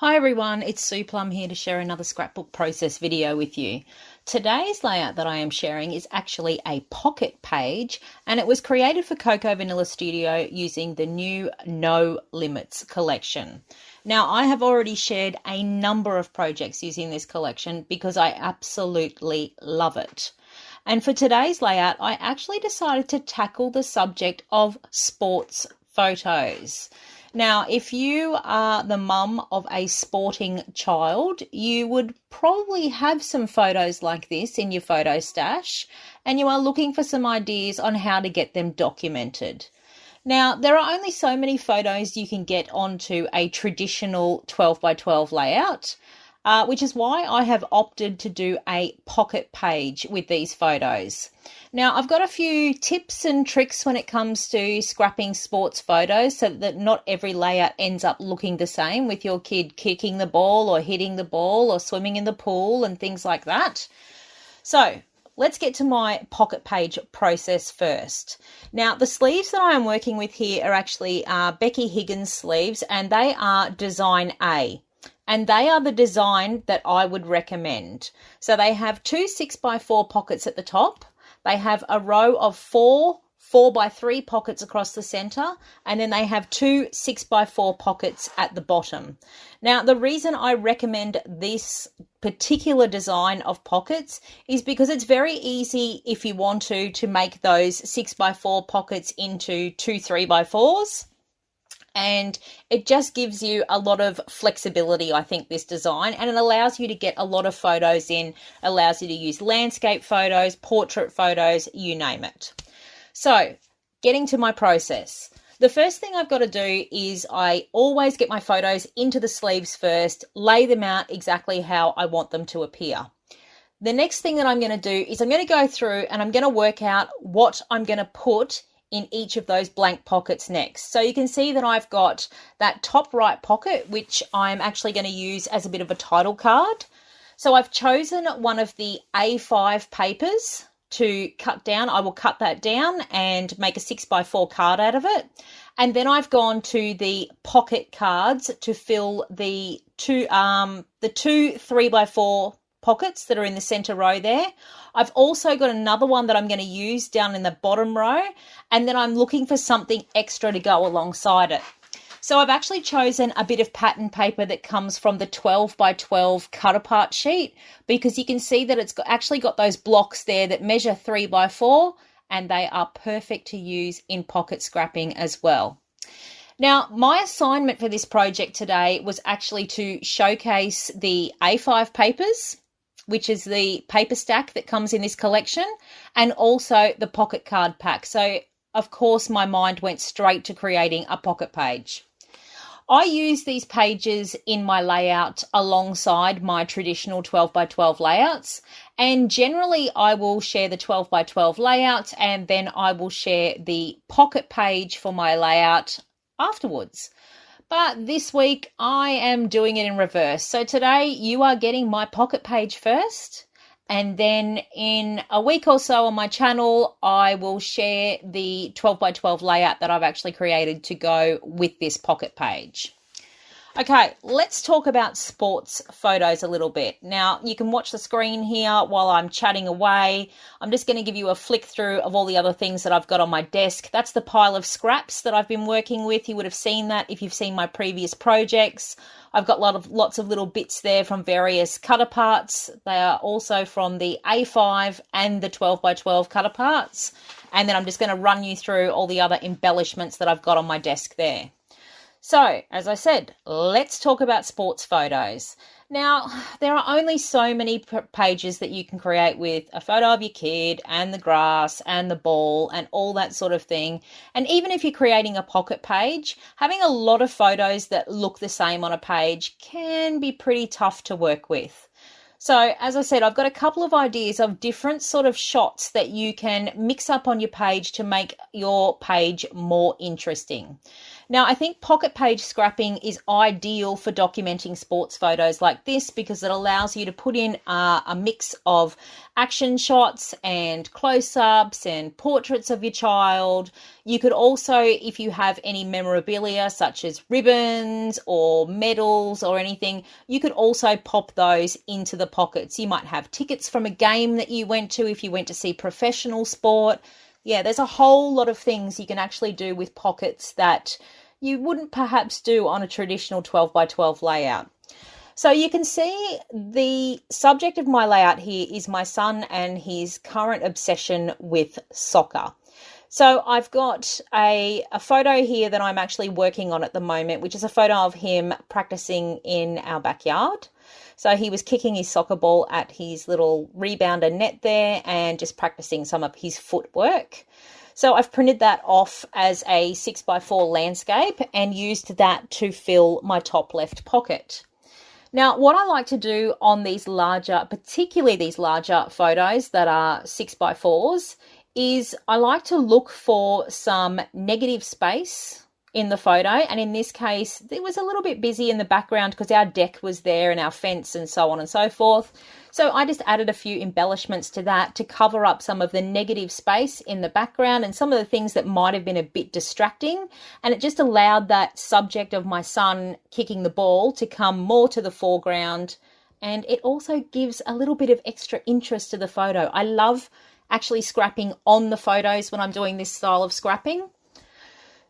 Hi everyone, it's Sue Plumb here to share another scrapbook process video with you. Today's layout that I am sharing is actually a pocket page, and it was created for Cocoa Vanilla Studio using the new No Limits collection. Now, I have already shared a number of projects using this collection because I absolutely love it. And for today's layout, I actually decided to tackle the subject of sports photos. Now, if you are the mum of a sporting child, you would probably have some photos like this in your photo stash, and you are looking for some ideas on how to get them documented. Now, there are only so many photos you can get onto a traditional 12 by 12 layout, which is why I have opted to do a pocket page with these photos. Now, I've got a few tips and tricks when it comes to scrapping sports photos so that not every layout ends up looking the same with your kid kicking the ball or hitting the ball or swimming in the pool and things like that. So let's get to my pocket page process first. Now, the sleeves that I am working with here are actually Becky Higgins sleeves, and they are design A. And they are the design that I would recommend. So they have two 6x4 pockets at the top. They have a row of four 4x3 pockets across the center, and then they have two 6x4 pockets at the bottom. Now, the reason I recommend this particular design of pockets is because it's very easy, if you want to make those 6x4 pockets into two 3x4s. And it just gives you a lot of flexibility, I think, this design, and it allows you to get a lot of photos in, allows you to use landscape photos, portrait photos, you name it. So, getting to my process. The first thing I've got to do is I always get my photos into the sleeves first, lay them out exactly how I want them to appear. The next thing that I'm going to do is I'm going to go through and I'm going to work out what I'm going to put in each of those blank pockets next. So you can see that I've got that top right pocket, which I'm actually going to use as a bit of a title card. So I've chosen one of the A5 papers to cut down. I will cut that down and make a 6x4 card out of it. And then I've gone to the pocket cards to fill the two 3x4 pockets that are in the center row there. I've also got another one that I'm going to use down in the bottom row, and then I'm looking for something extra to go alongside it. So I've actually chosen a bit of pattern paper that comes from the 12 by 12 cut apart sheet, because you can see that it's actually got those blocks there that measure 3 by 4, and they are perfect to use in pocket scrapping as well. Now, my assignment for this project today was actually to showcase the A5 papers, which is the paper stack that comes in this collection, and also the pocket card pack. So, of course, my mind went straight to creating a pocket page. I use these pages in my layout alongside my traditional 12 by 12 layouts, and generally I will share the 12 by 12 layout and then I will share the pocket page for my layout afterwards. But this week I am doing it in reverse. So today you are getting my pocket page first, and then in a week or so on my channel I will share the 12 by 12 layout that I've actually created to go with this pocket page. Okay, let's talk about sports photos a little bit. Now, you can watch the screen here while I'm chatting away. I'm just going to give you a flick through of all the other things that I've got on my desk. That's the pile of scraps that I've been working with. You would have seen that if you've seen my previous projects. I've got lots of little bits there from various cut aparts. They are also from the A5 and the 12 by 12 cut aparts. And then I'm just going to run you through all the other embellishments that I've got on my desk there. So, as I said, let's talk about sports photos. Now, there are only so many pages that you can create with a photo of your kid and the grass and the ball and all that sort of thing. And even if you're creating a pocket page, having a lot of photos that look the same on a page can be pretty tough to work with. So, as I said, I've got a couple of ideas of different sort of shots that you can mix up on your page to make your page more interesting. Now, I think pocket page scrapping is ideal for documenting sports photos like this because it allows you to put in a mix of action shots and close-ups and portraits of your child. You could also, if you have any memorabilia such as ribbons or medals or anything, you could also pop those into the pockets. You might have tickets from a game that you went to if you went to see professional sport. Yeah, there's a whole lot of things you can actually do with pockets that you wouldn't perhaps do on a traditional 12 by 12 layout. So you can see the subject of my layout here is my son and his current obsession with soccer. So I've got a photo here that I'm actually working on at the moment, which is a photo of him practicing in our backyard. So he was kicking his soccer ball at his little rebounder net there and just practicing some of his footwork. So I've printed that off as a 6x4 landscape and used that to fill my top left pocket. Now, what I like to do on these larger, particularly these larger photos that are 6x4s, is I like to look for some negative space in the photo, and in this case it was a little bit busy in the background because our deck was there and our fence and so on and so forth. So I just added a few embellishments to that to cover up some of the negative space in the background and some of the things that might have been a bit distracting, and it just allowed that subject of my son kicking the ball to come more to the foreground, and it also gives a little bit of extra interest to the photo. I love actually scrapping on the photos when I'm doing this style of scrapping.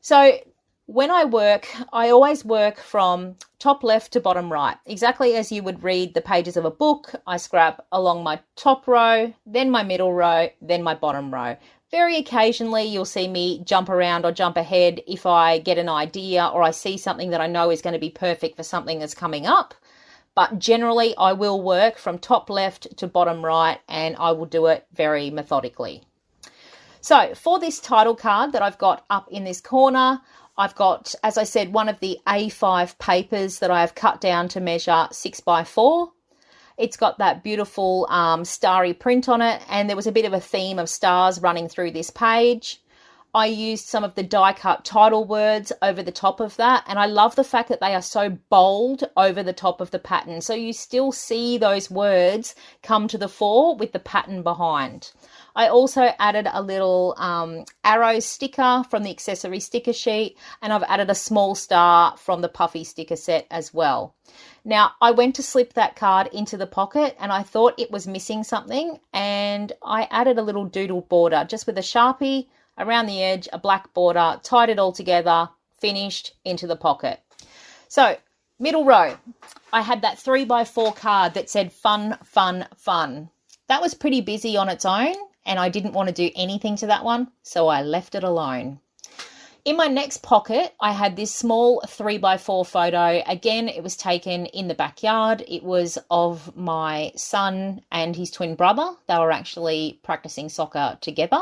So when I work, I always work from top left to bottom right, exactly as you would read the pages of a book. I scrap along my top row, then my middle row, then my bottom row. Very occasionally you'll see me jump around or jump ahead if I get an idea or I see something that I know is going to be perfect for something that's coming up. But generally I will work from top left to bottom right, and I will do it very methodically. So for this title card that I've got up in this corner, I've got, as I said, one of the A5 papers that I have cut down to measure 6x4. It's got that beautiful starry print on it, and there was a bit of a theme of stars running through this page. I used some of the die-cut title words over the top of that, and I love the fact that they are so bold over the top of the pattern. So you still see those words come to the fore with the pattern behind. I also added a little arrow sticker from the accessory sticker sheet, and I've added a small star from the puffy sticker set as well. Now, I went to slip that card into the pocket and I thought it was missing something, and I added a little doodle border just with a Sharpie around the edge, a black border, tied it all together, finished, into the pocket. So, middle row, I had that 3x4 card that said fun, fun, fun. That was pretty busy on its own, and I didn't want to do anything to that one, so I left it alone. In my next pocket, I had this small 3x4 photo. Again, it was taken in the backyard. It was of my son and his twin brother. They were actually practicing soccer together.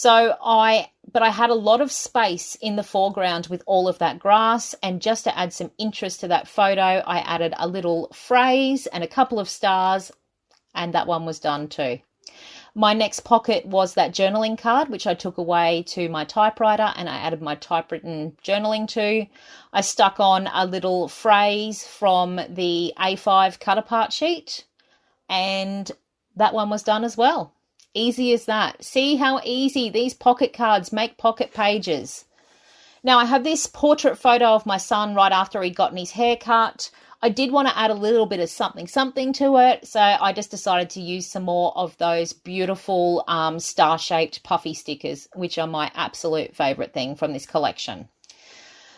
But I had a lot of space in the foreground with all of that grass, and just to add some interest to that photo, I added a little phrase and a couple of stars, and that one was done too. My next pocket was that journaling card, which I took away to my typewriter and I added my typewritten journaling to. I stuck on a little phrase from the A5 cut apart sheet, and that one was done as well. Easy as that. See how easy these pocket cards make pocket pages. Now I have this portrait photo of my son right after he'd gotten his hair cut. I did want to add a little bit of something to it, so I just decided to use some more of those beautiful star-shaped puffy stickers, which are my absolute favourite thing from this collection.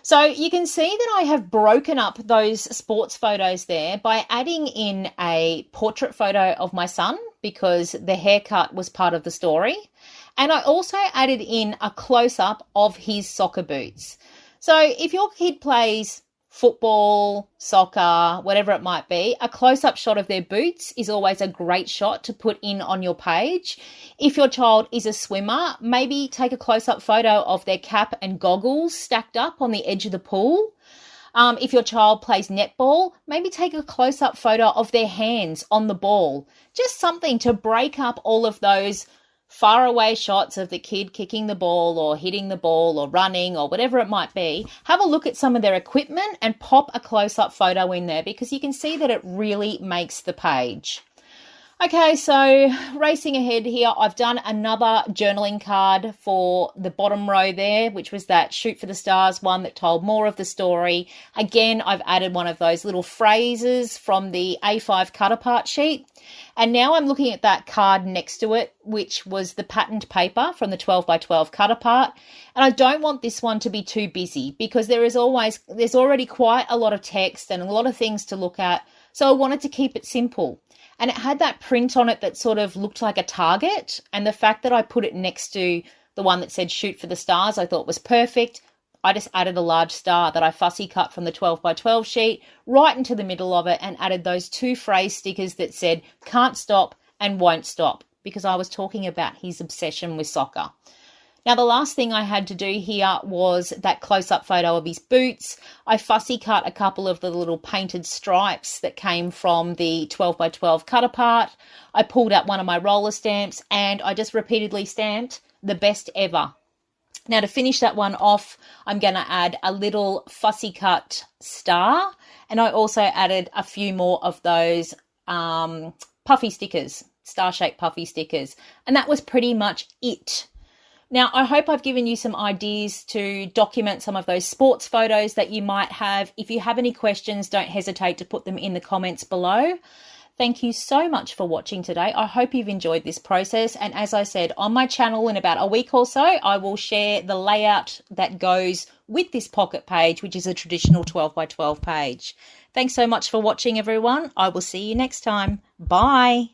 So you can see that I have broken up those sports photos there by adding in a portrait photo of my son, because the haircut was part of the story. And I also added in a close-up of his soccer boots. So if your kid plays football, soccer, whatever it might be, a close-up shot of their boots is always a great shot to put in on your page. If your child is a swimmer, maybe take a close-up photo of their cap and goggles stacked up on the edge of the pool. If your child plays netball, maybe take a close-up photo of their hands on the ball. Just something to break up all of those far away shots of the kid kicking the ball or hitting the ball or running or whatever it might be, have a look at some of their equipment and pop a close-up photo in there, because you can see that it really makes the page. Okay, so racing ahead here, I've done another journaling card for the bottom row there, which was that shoot for the stars one that told more of the story. Again, I've added one of those little phrases from the A5 cut apart sheet. And now I'm looking at that card next to it, which was the patterned paper from the 12 by 12 cut apart. And I don't want this one to be too busy, because there's already quite a lot of text and a lot of things to look at. So I wanted to keep it simple. And it had that print on it that sort of looked like a target. And the fact that I put it next to the one that said shoot for the stars, I thought was perfect. I just added a large star that I fussy cut from the 12 by 12 sheet right into the middle of it, and added those 2 phrase stickers that said can't stop and won't stop, because I was talking about his obsession with soccer. Now, the last thing I had to do here was that close-up photo of his boots. I fussy cut a couple of the little painted stripes that came from the 12 by 12 cut apart. I pulled out one of my roller stamps, and I just repeatedly stamped the best ever. Now, to finish that one off, I'm going to add a little fussy cut star, and I also added a few more of those puffy stickers, star-shaped puffy stickers, and that was pretty much it. Now, I hope I've given you some ideas to document some of those sports photos that you might have. If you have any questions, don't hesitate to put them in the comments below. Thank you so much for watching today. I hope you've enjoyed this process. And as I said, on my channel in about a week or so, I will share the layout that goes with this pocket page, which is a traditional 12 by 12 page. Thanks so much for watching, everyone. I will see you next time. Bye.